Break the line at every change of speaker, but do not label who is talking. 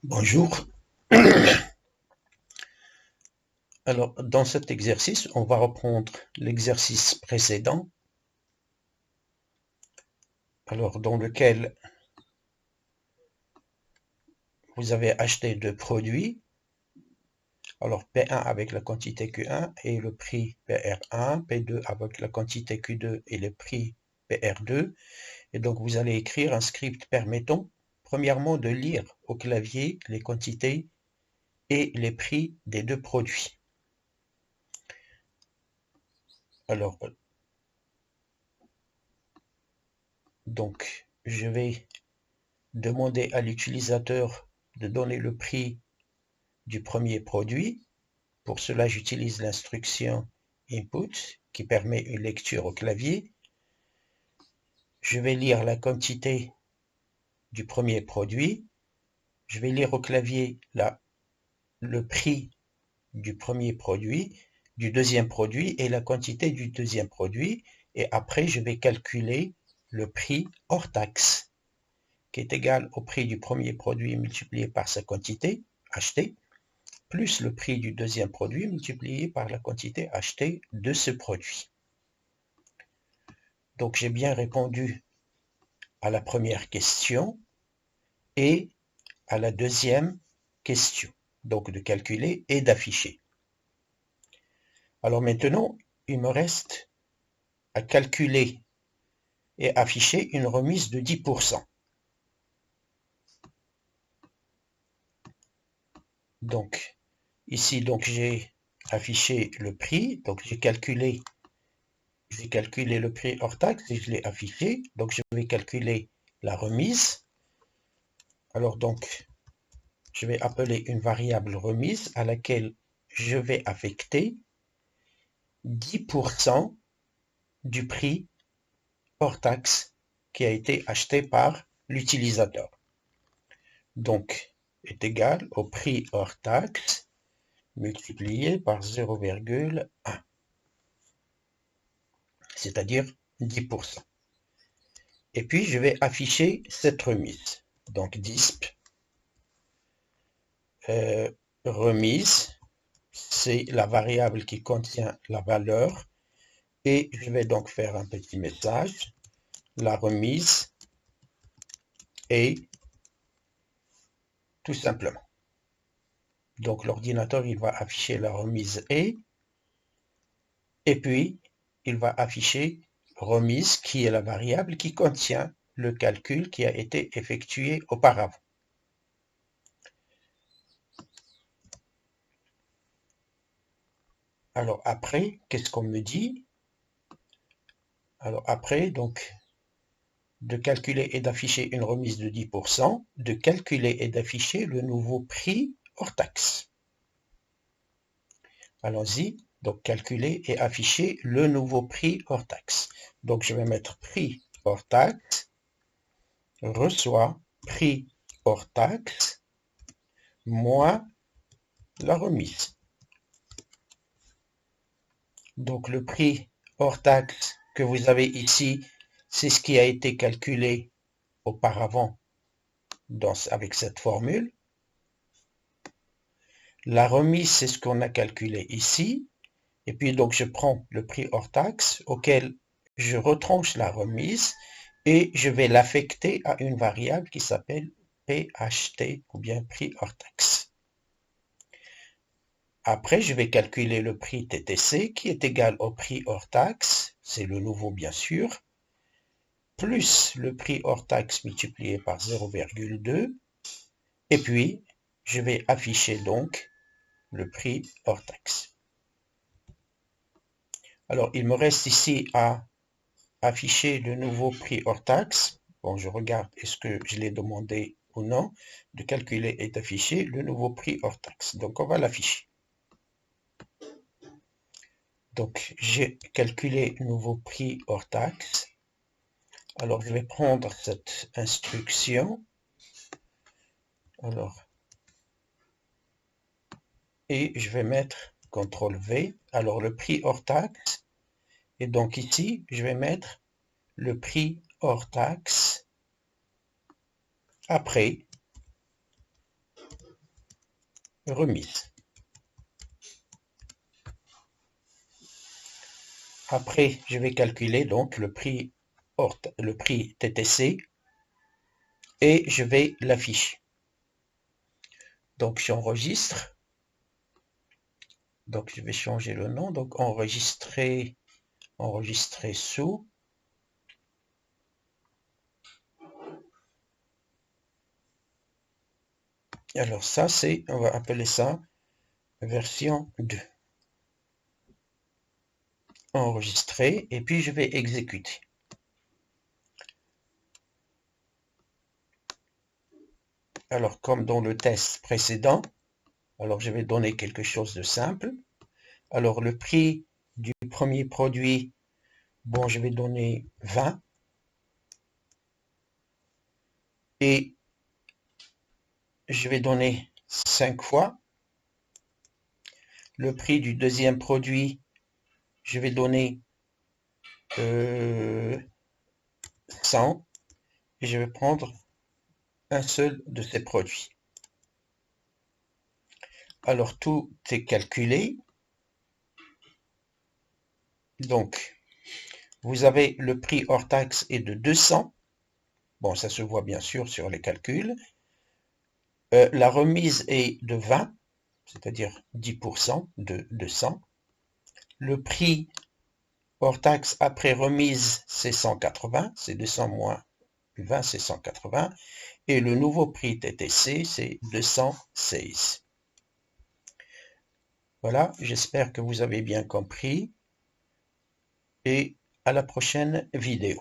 Bonjour. Alors, dans cet exercice, on va reprendre l'exercice précédent, alors dans lequel vous avez acheté deux produits, alors P1 avec la quantité Q1 et le prix PR1, P2 avec la quantité Q2 et le prix PR2, et donc vous allez écrire un script permettant, premièrement, de lire au clavier les quantités et les prix des deux produits. Alors, donc, je vais demander à l'utilisateur de donner le prix du premier produit. Pour cela, j'utilise l'instruction input qui permet une lecture au clavier. Je vais lire la quantité du premier produit. Je vais lire au clavier le prix du premier produit, du deuxième produit et la quantité du deuxième produit. Et après, je vais calculer le prix hors taxe, qui est égal au prix du premier produit multiplié par sa quantité achetée, plus le prix du deuxième produit multiplié par la quantité achetée de ce produit. Donc j'ai bien répondu à la première question et à la deuxième question, donc de calculer et d'afficher. Alors maintenant, il me reste à calculer et afficher une remise de 10%. Donc ici, j'ai affiché le prix, donc j'ai calculé le prix hors taxe et je l'ai affiché. Donc je vais calculer la remise. Alors donc, je vais appeler une variable remise à laquelle je vais affecter 10% du prix hors taxe qui a été acheté par l'utilisateur. Donc, est égal au prix hors taxe multiplié par 0,1, c'est-à-dire 10%. Et puis, je vais afficher cette remise. Donc, disp remise, c'est la variable qui contient la valeur. Et je vais donc faire un petit message. La remise est tout simplement. Donc l'ordinateur, il va afficher la remise et puis il va afficher remise qui est la variable qui contient le calcul qui a été effectué auparavant. Alors après, qu'est-ce qu'on me dit? Alors après, donc, de calculer et d'afficher une remise de 10%, de calculer et d'afficher le nouveau prix hors taxe. Allons-y, donc calculer et afficher le nouveau prix hors taxe. Donc je vais mettre prix hors taxe, reçoit prix hors taxe, moins la remise. Donc le prix hors taxe que vous avez ici, c'est ce qui a été calculé auparavant avec cette formule. La remise, c'est ce qu'on a calculé ici. Et puis donc je prends le prix hors taxe auquel je retranche la remise et je vais l'affecter à une variable qui s'appelle PHT ou bien prix hors taxe. Après, je vais calculer le prix TTC qui est égal au prix hors taxe, c'est le nouveau bien sûr, plus le prix hors taxe multiplié par 0,2 et puis je vais afficher donc le prix hors taxe. Alors, il me reste ici à afficher le nouveau prix hors taxe. Bon, je regarde est-ce que je l'ai demandé ou non, de calculer et d'afficher le nouveau prix hors taxe. Donc, on va l'afficher. Donc, j'ai calculé le nouveau prix hors taxe. Alors, je vais prendre cette instruction. Alors, et je vais mettre CTRL V. Alors, le prix hors taxe. Et donc ici, je vais mettre le prix hors taxe après remise. Après, je vais calculer donc le prix TTC et je vais l'afficher. Donc j'enregistre. Donc je vais changer le nom. Donc enregistrer sous. Alors ça c'est, on va appeler ça version 2. Enregistrer et puis je vais exécuter. Alors comme dans le test précédent, alors je vais donner quelque chose de simple. Alors le prix du premier produit, bon je vais donner 20 et je vais donner 5 fois. Le prix du deuxième produit, je vais donner 100 et je vais prendre un seul de ces produits. Alors tout est calculé. Donc vous avez le prix hors taxe est de 200. Bon, ça se voit bien sûr sur les calculs. La remise est de 20, c'est-à-dire 10% de 200. Le prix hors taxe après remise, c'est 180, c'est 200 moins 20, c'est 180. Et le nouveau prix TTC, c'est 216. Voilà, j'espère que vous avez bien compris. Et à la prochaine vidéo.